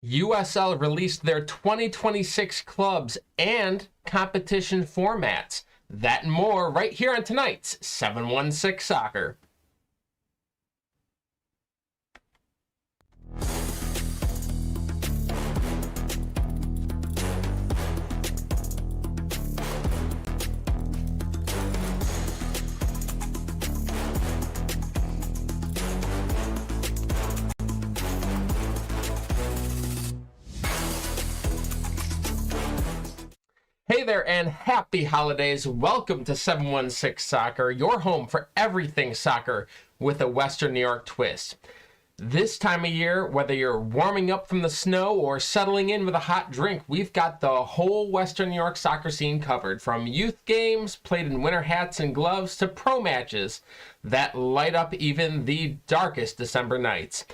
USL released their 2026 clubs and competition formats. That and more right here on tonight's 716 Soccer. Hey there and happy holidays. Welcome to 716 Soccer, your home for everything soccer with a Western New York twist. This time of year, whether you're warming up from the snow or settling in with a hot drink, we've got the whole Western New York soccer scene covered, from youth games played in winter hats and gloves to pro matches that light up even the darkest December nights.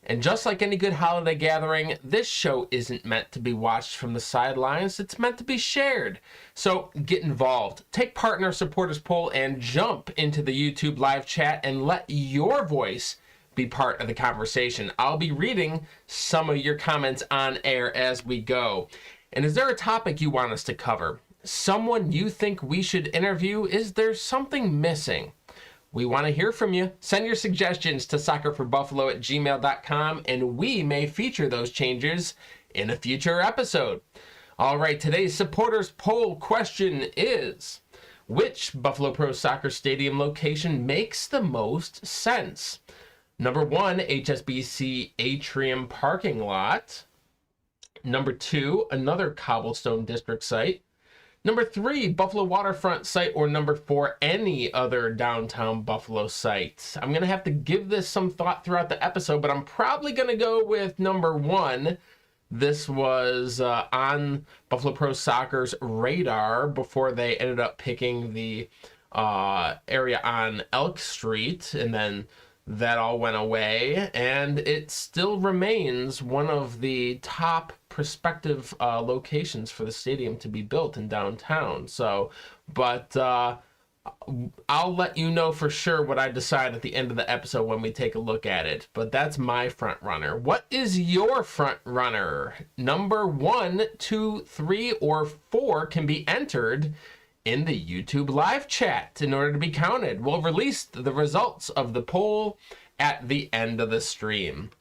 And just like any good holiday gathering, this show isn't meant to be watched from the sidelines. It's meant to be shared. So get involved. Take part in our supporters poll and jump into the YouTube live chat and let your voice be part of the conversation. I'll be reading some of your comments on air as we go. And is there a topic you want us to cover? Someone you think we should interview? Is there something missing? We want to hear from you. Send your suggestions to soccerforbuffalo@gmail.com, and we may feature those changes in a future episode. All right, today's supporters poll question is, which Buffalo Pro Soccer Stadium location makes the most sense? Number 1, HSBC Atrium parking lot. Number 2, another Cobblestone District site. Number 3, Buffalo Waterfront site, or number 4, any other downtown Buffalo site. I'm going to have to give this some thought throughout the episode, but I'm probably going to go with number 1. This was on Buffalo Pro Soccer's radar before they ended up picking the area on Elk Street, and then that all went away, and it still remains one of the top prospective locations for the stadium to be built in downtown. So, but I'll let you know for sure what I decide at the end of the episode when we take a look at it. But that's my front runner. What is your front runner? Number 1, 2, 3, or 4 can be entered in the YouTube live chat in order to be counted. We'll release the results of the poll at the end of the stream.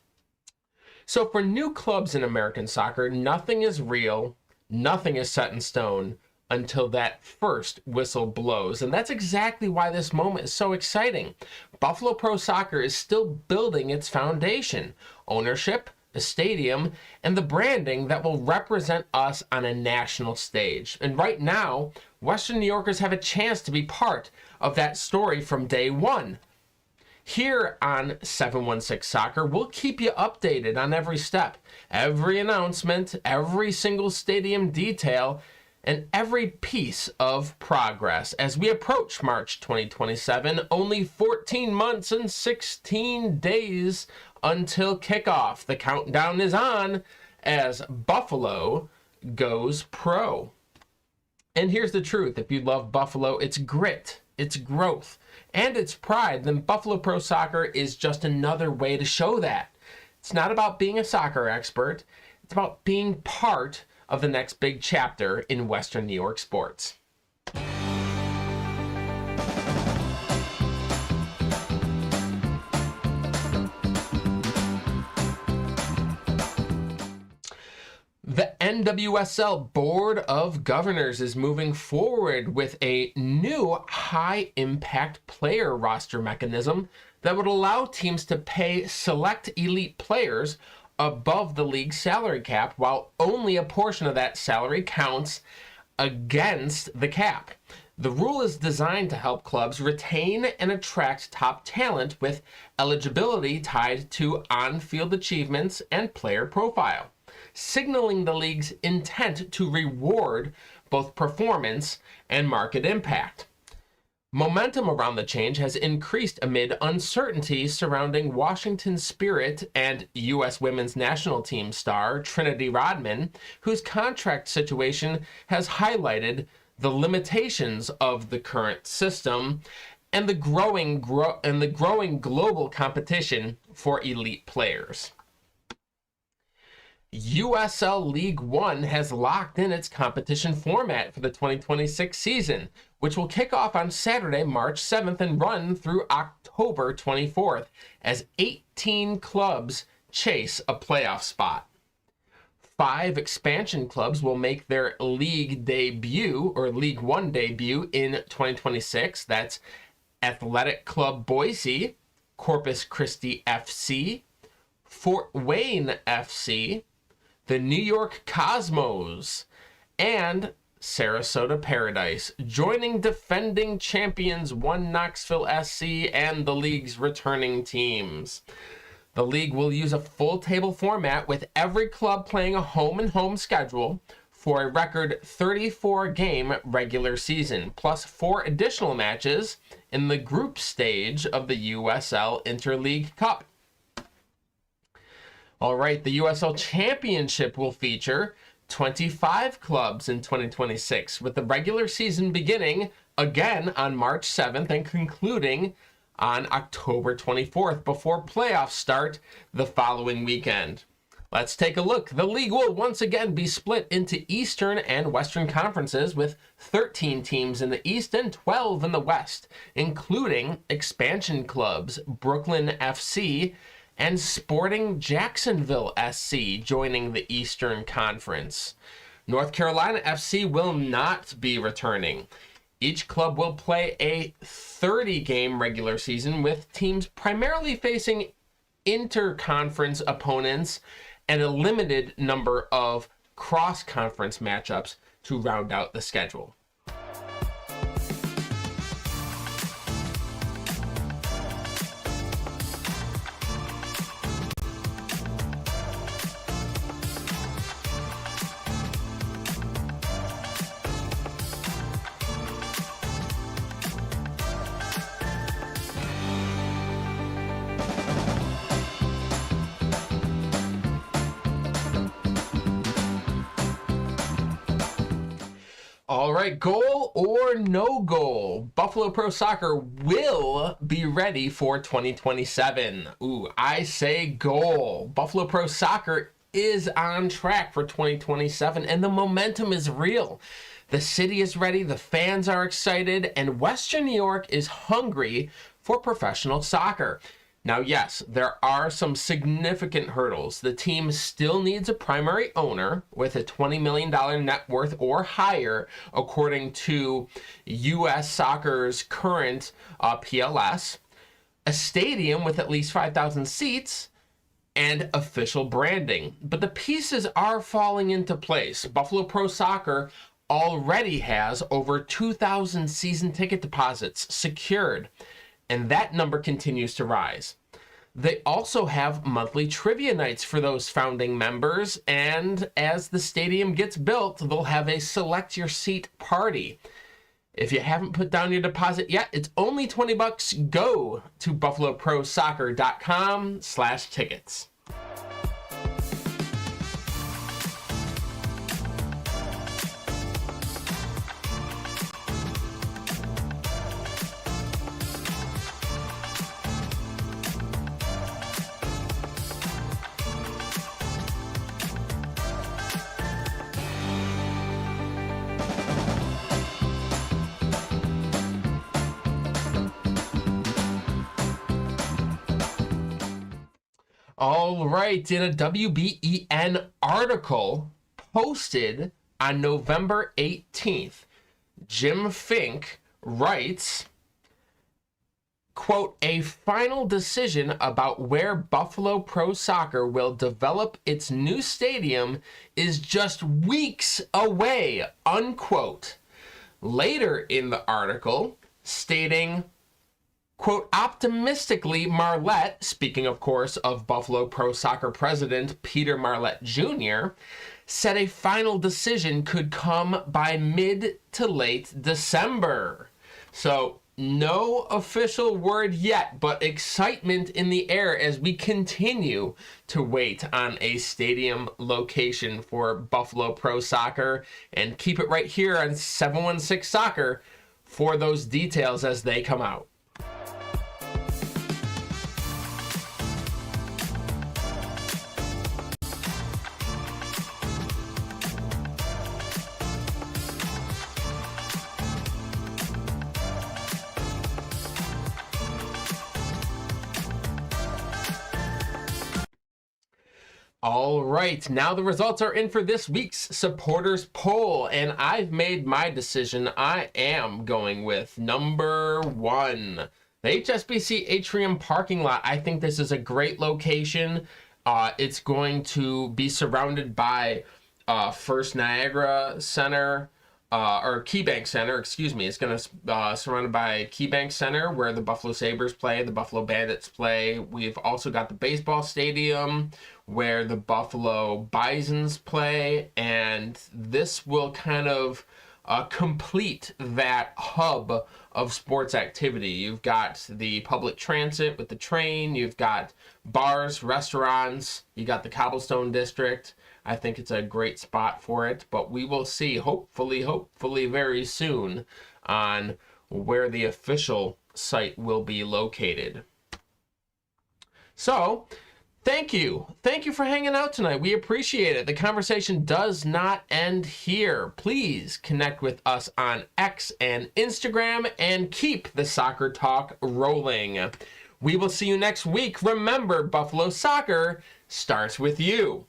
So for new clubs in American soccer, nothing is real, nothing is set in stone until that first whistle blows. And that's exactly why this moment is so exciting. Buffalo Pro Soccer is still building its foundation, ownership, a stadium, and the branding that will represent us on a national stage. And right now, Western New Yorkers have a chance to be part of that story from day one. Here on 716 Soccer, we'll keep you updated on every step, every announcement, every single stadium detail, and every piece of progress as we approach March 2027, only 14 months and 16 days until kickoff. The countdown is on as Buffalo goes pro. And here's the truth. If you love Buffalo, its grit, its growth, and its pride, then Buffalo Pro Soccer is just another way to show that. It's not about being a soccer expert. It's about being part of the next big chapter in Western New York sports. The NWSL Board of Governors is moving forward with a new high-impact player roster mechanism that would allow teams to pay select elite players above the league's salary cap, while only a portion of that salary counts against the cap. The rule is designed to help clubs retain and attract top talent with eligibility tied to on-field achievements and player profile, signaling the league's intent to reward both performance and market impact. Momentum around the change has increased amid uncertainty surrounding Washington Spirit and U.S. women's national team star Trinity Rodman, whose contract situation has highlighted the limitations of the current system and the growing global competition for elite players. USL League One has locked in its competition format for the 2026 season, which will kick off on Saturday, March 7th and run through October 24th as 18 clubs chase a playoff spot. 5 expansion clubs will make their league debut or League One debut in 2026. That's Athletic Club Boise, Corpus Christi FC, Fort Wayne FC, the New York Cosmos, and Sarasota Paradise, joining defending champions One Knoxville SC and the league's returning teams. The league will use a full table format with every club playing a home-and-home schedule for a record 34-game regular season, plus 4 additional matches in the group stage of the USL Interleague Cup. All right, the USL Championship will feature 25 clubs in 2026, with the regular season beginning again on March 7th and concluding on October 24th before playoffs start the following weekend. Let's take a look. The league will once again be split into Eastern and Western conferences with 13 teams in the East and 12 in the West, including expansion clubs Brooklyn FC and Sporting Jacksonville SC joining the Eastern Conference. North Carolina FC will not be returning. Each club will play a 30-game regular season with teams primarily facing inter-conference opponents and a limited number of cross-conference matchups to round out the schedule. All right, goal or no goal, Buffalo Pro Soccer will be ready for 2027. Ooh, I say goal. Buffalo Pro Soccer is on track for 2027, and the momentum is real. The city is ready, the fans are excited, and Western New York is hungry for professional soccer. Now, yes, there are some significant hurdles. The team still needs a primary owner with a $20 million net worth or higher, according to U.S. Soccer's current PLS, a stadium with at least 5,000 seats, and official branding. But the pieces are falling into place. Buffalo Pro Soccer already has over 2,000 season ticket deposits secured, and that number continues to rise. They also have monthly trivia nights for those founding members, and as the stadium gets built, they'll have a select your seat party. If you haven't put down your deposit yet, it's only $20. Go to buffaloprosoccer.com/tickets. All right, in a WBEN article posted on November 18th, Jim Fink writes, quote, a final decision about where Buffalo Pro Soccer will develop its new stadium is just weeks away, unquote. Later in the article, stating, quote, optimistically, Marlette, speaking of course of Buffalo Pro Soccer president Peter Marlette Jr., said a final decision could come by mid to late December. So no official word yet, but excitement in the air as we continue to wait on a stadium location for Buffalo Pro Soccer. And keep it right here on 716 Soccer for those details as they come out. All right, now the results are in for this week's supporters poll, and I've made my decision. I am going with number 1, the HSBC Atrium parking lot. I think this is a great location. It's going to be surrounded by First Niagara Center, or KeyBank Center, excuse me. It's going to surrounded by KeyBank Center, where the Buffalo Sabres play, the Buffalo Bandits play. We've also got the baseball stadium, where the Buffalo Bisons play, and this will kind of complete that hub of sports activity. You've got the public transit with the train, you've got bars, restaurants, you got the Cobblestone District. I think it's a great spot for it, but we will see, hopefully very soon, on where the official site will be located. So, thank you for hanging out tonight. We appreciate it. The conversation does not end here. Please connect with us on X and Instagram and keep the soccer talk rolling. We will see you next week. Remember, Buffalo Soccer starts with you.